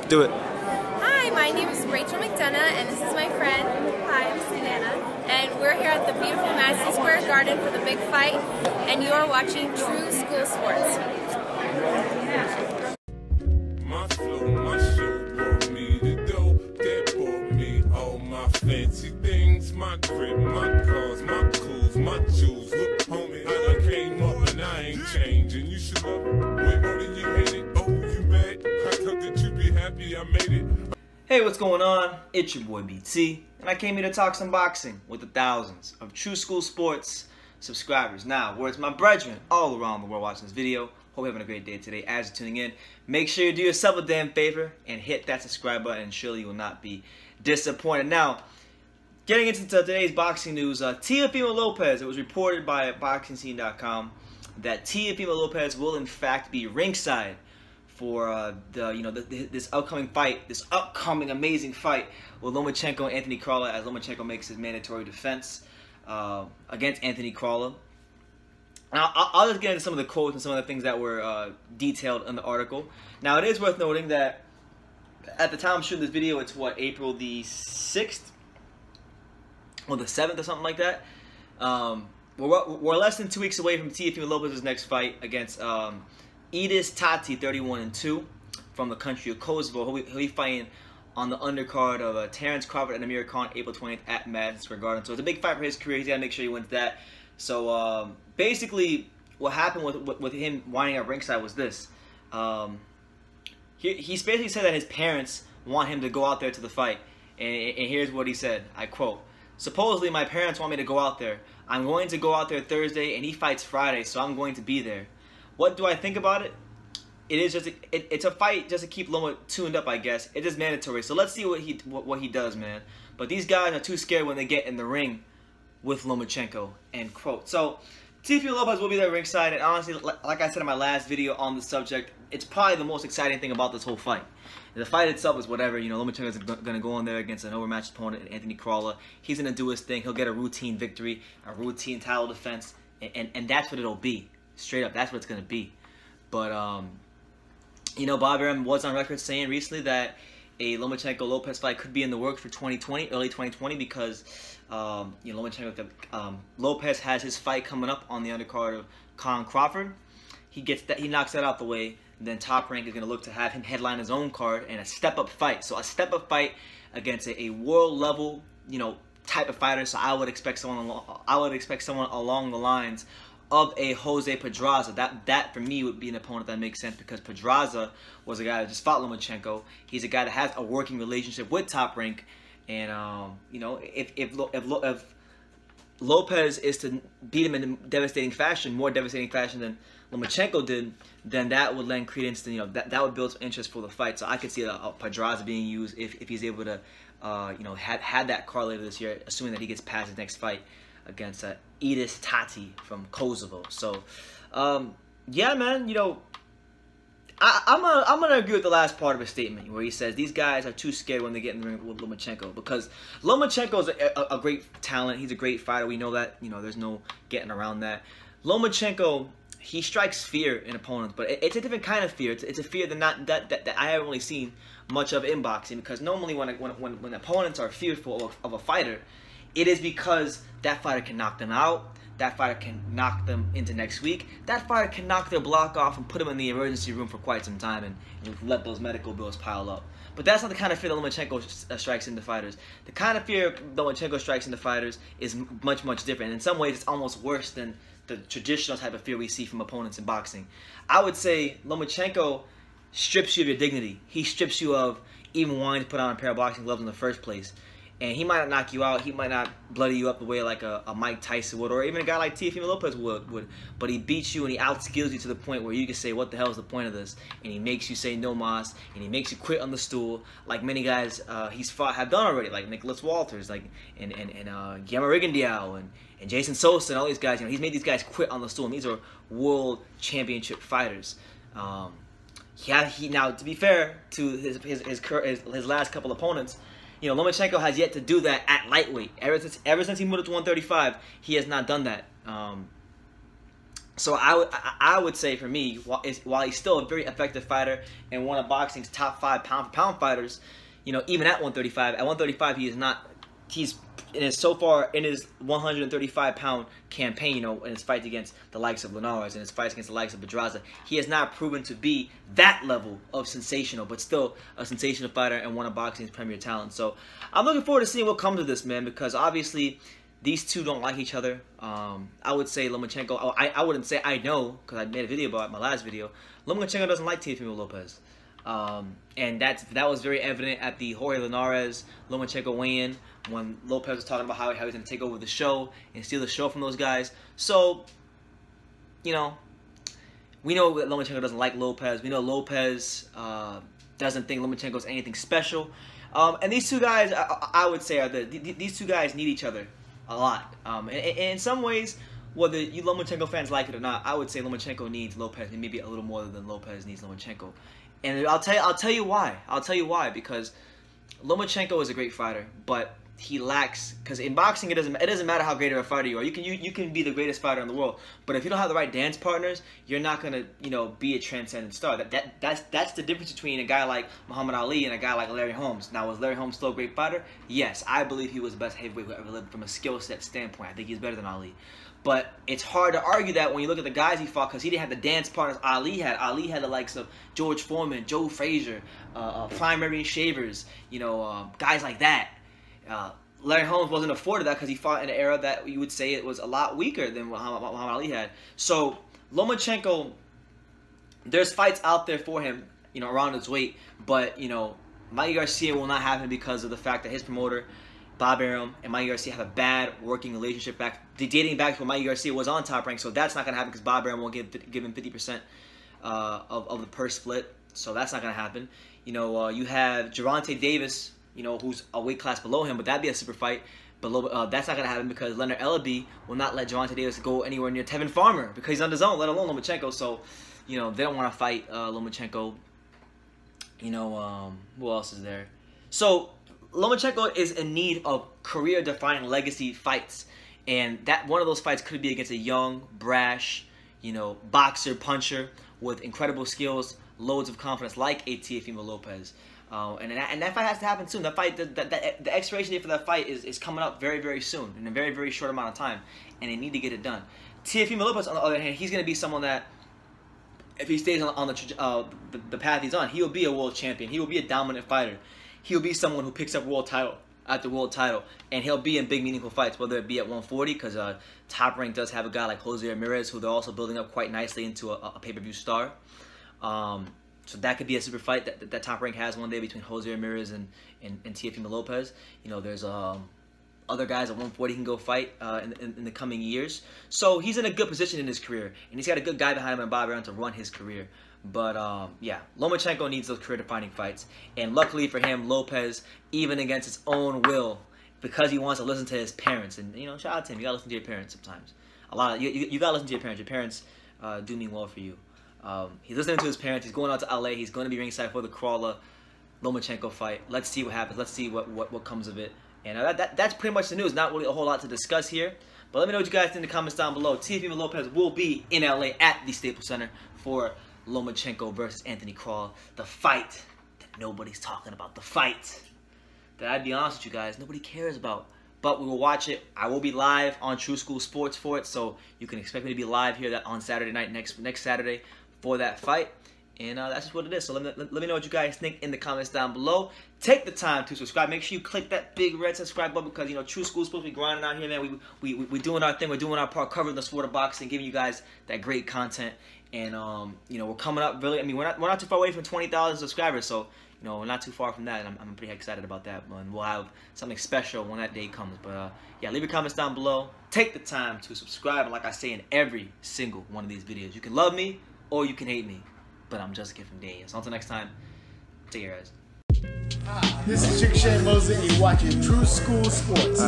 Do it. Hi, my name is Rachel McDonough, and this is my friend. Hi, I'm Savannah, and we're here at the beautiful Madison Square Garden for the big fight, and you are watching True School Sports. My flow, my show brought me the dough, that brought me all my fancy things, my crib, my cars, my clothes, my jewels. Look, homie, I done came up and I ain't changing. You should love it way more than you hate it. Oh, you mad? I hope that you be happy I made it. Hey, what's going on? It's your boy BT, and I came here to talk some boxing with the thousands of True School Sports subscribers. Now, where's my brethren all around the world watching this video? Hope you're having a great day today. As you're tuning in, make sure you do yourself a damn favor and hit that subscribe button, and surely you will not be disappointed. Now, getting into today's boxing news, Teofimo Lopez, it was reported by BoxingScene.com that Teofimo Lopez will in fact be ringside for this upcoming fight, this upcoming amazing fight with Lomachenko and Anthony Crolla, as Lomachenko makes his mandatory defense against Anthony Crolla. Now, I'll just get into some of the quotes and some of the things that were detailed in the article. Now, it is worth noting that at the time I'm shooting this video, it's what, April the 6th or the 7th or something like that. We're less than 2 weeks away from Teofimo Lopez's next fight against Edis Tati, 31-2, from the country of Kosovo. He'll be fighting on the undercard of Terrence Crawford and Amir Khan, April 20th at Madison Square Garden. So it's a big fight for his career. He's got to make sure he wins that. So basically, what happened with him winding up ringside was this. He basically said that his parents want him to go out there to the fight. And here's what he said. I quote, "Supposedly, my parents want me to go out there. I'm going to go out there Thursday, and he fights Friday, so I'm going to be there. What do I think about it? It is just it's a fight just to keep Loma tuned up, I guess. It is mandatory. So let's see what he does, man. But these guys are too scared when they get in the ring with Lomachenko." End quote. So Teofimo Lopez will be there ringside, and honestly, like I said in my last video on the subject, it's probably the most exciting thing about this whole fight. The fight itself is whatever. You know, Lomachenko is going to go in there against an overmatched opponent, Anthony Crolla. He's going to do his thing. He'll get a routine victory, a routine title defense, and that's what it'll be. Straight up, that's what it's going to be. But, you know, Bob Arum was on record saying recently that a Lomachenko-Lopez fight could be in the works for 2020, early 2020, because, you know, Lopez has his fight coming up on the undercard of Khan Crawford. He knocks that out the way. Then Top Rank is going to look to have him headline his own card and a step-up fight. So a step-up fight against a world-level, you know, type of fighter. So I would expect someone along the lines of a Jose Pedraza. That for me would be an opponent that makes sense, because Pedraza was a guy that just fought Lomachenko. He's a guy that has a working relationship with Top Rank, and you know, if Lopez is to beat him in a devastating fashion, more devastating fashion than Lomachenko did, then that would lend credence to, you know, that would build some interest for the fight. So I could see a Pedraza being used if he's able to you know, have that card later this year, assuming that he gets past his next fight against Edis Tati from Kosovo. So yeah, man, you know, I'm gonna agree with the last part of his statement where he says these guys are too scared when they get in the ring with Lomachenko, because Lomachenko is a great talent. He's a great fighter. We know that. You know, there's no getting around that. Lomachenko, he strikes fear in opponents, but it's a different kind of fear. It's a fear that I haven't really seen much of in boxing, because normally when opponents are fearful of a fighter, it is because that fighter can knock them out. That fighter can knock them into next week. That fighter can knock their block off and put them in the emergency room for quite some time and let those medical bills pile up. But that's not the kind of fear that Lomachenko strikes into fighters. The kind of fear Lomachenko strikes into fighters is much, much different. In some ways, it's almost worse than the traditional type of fear we see from opponents in boxing. I would say Lomachenko strips you of your dignity. He strips you of even wanting to put on a pair of boxing gloves in the first place. And he might not knock you out. He might not bloody you up the way like a Mike Tyson would, or even a guy like Teofimo Lopez would. But he beats you and he outskills you to the point where you can say, what the hell is the point of this? And he makes you say no mas, and he makes you quit on the stool, like many guys he's fought have done already, like Nicholas Walters, like and Guillermo Rigondeaux and Jason Sosa and all these guys. You know, he's made these guys quit on the stool, and these are world championship fighters. Yeah, now to be fair to his last couple opponents, you know, Lomachenko has yet to do that at lightweight. Ever since he moved up to 135, he has not done that. So I would say for me, while he's still a very effective fighter and one of boxing's top 5 pound-for-pound fighters, you know, even at 135, at 135 he is not. He's so far in his 135-pound campaign, you know, in his fights against the likes of Linares and his fights against the likes of Pedraza, he has not proven to be that level of sensational, but still a sensational fighter and one of boxing's premier talents. So I'm looking forward to seeing what comes of this, man, because obviously these two don't like each other. I would say Lomachenko, I wouldn't say I know, because I made a video about it, my last video. Lomachenko doesn't like Teofimo Lopez. And that was very evident at the Jorge Linares Lomachenko weigh-in, when Lopez was talking about how he's going to take over the show and steal the show from those guys. So, you know, we know that Lomachenko doesn't like Lopez. We know Lopez doesn't think Lomachenko is anything special. And these two guys, I would say, these two guys need each other a lot. And in some ways, whether you Lomachenko fans like it or not, I would say Lomachenko needs Lopez, and maybe a little more than Lopez needs Lomachenko. And I'll tell you why. I'll tell you why, because Lomachenko is a great fighter, but he lacks, because in boxing it doesn't matter how great of a fighter you are. You can be the greatest fighter in the world, but if you don't have the right dance partners, you're not gonna, you know, be a transcendent star. That's the difference between a guy like Muhammad Ali and a guy like Larry Holmes. Now, was Larry Holmes still a great fighter? Yes, I believe he was the best heavyweight who ever lived from a skill set standpoint. I think he's better than Ali. But it's hard to argue that when you look at the guys he fought, because he didn't have the dance partners Ali had. Ali had the likes of George Foreman, Joe Frazier, Primary Shavers, you know, guys like that. Larry Holmes wasn't afforded that because he fought in an era that you would say it was a lot weaker than what Muhammad Ali had. So Lomachenko, there's fights out there for him, you know, around his weight, but, you know, Mikey Garcia will not have him because of the fact that his promoter, Bob Arum, and Mikey Garcia have a bad working relationship dating back to when Mikey Garcia was on Top Rank. So that's not going to happen because Bob Arum won't give him 50% of the purse split. So that's not going to happen. You know, you have Gervonta Davis, you know, who's a weight class below him, but that'd be a super fight. But that's not going to happen because Leonard Ellaby will not let Gervonta Davis go anywhere near Tevin Farmer because he's on his own, let alone Lomachenko. So, you know, they don't want to fight Lomachenko. You know, who else is there? So Lomachenko is in need of career-defining legacy fights, and that one of those fights could be against a young, brash, you know, boxer, puncher with incredible skills, loads of confidence, like a Teofimo Lopez. And that fight has to happen soon. That fight, the expiration date for that fight is coming up very, very soon, in a very, very short amount of time, and they need to get it done. Teofimo Lopez, on the other hand, he's going to be someone that, if he stays on the path he's on, he will be a world champion. He will be a dominant fighter. He'll be someone who picks up world title after world title, and he'll be in big, meaningful fights, whether it be at 140, because Top Rank does have a guy like Jose Ramirez, who they're also building up quite nicely into a pay-per-view star. So that could be a super fight that Top Rank has one day between Jose Ramirez and Teofimo Lopez. You know, there's other guys at 140 can go fight in the coming years. So he's in a good position in his career, and he's got a good guy behind him in Bob Arum to run his career. But, yeah, Lomachenko needs those career-defining fights. And luckily for him, Lopez, even against his own will, because he wants to listen to his parents. And, you know, shout out to him. You got to listen to your parents sometimes. You got to listen to your parents. Your parents do mean well for you. He's listening to his parents. He's going out to LA. He's going to be ringside for the Crolla Lomachenko fight. Let's see what happens. Let's see what comes of it. And that's pretty much the news. Not really a whole lot to discuss here. But let me know what you guys think in the comments down below. Teofimo Lopez will be in LA at the Staples Center for Lomachenko versus Anthony Crolla. The fight that nobody's talking about. The fight that, I'd be honest with you guys, nobody cares about. But we will watch it. I will be live on True School Sports for it. So you can expect me to be live here on Saturday night, next Saturday, for that fight. And that's just what it is. So let me know what you guys think in the comments down below. Take the time to subscribe. Make sure you click that big red subscribe button because, you know, True School Sports, we grinding out here, man. We doing our thing. We're doing our part, covering the sport of boxing, giving you guys that great content. And, you know, we're coming up really, I mean, we're not too far away from 20,000 subscribers. So, you know, we're not too far from that. And I'm pretty excited about that. And we'll have something special when that day comes. But, yeah, leave your comments down below. Take the time to subscribe. And like I say in every single one of these videos, you can love me or you can hate me. But I'm just giving Daniel. So until next time, take care, guys. This is Chick Shane Mosley, and you're watching True School Sports.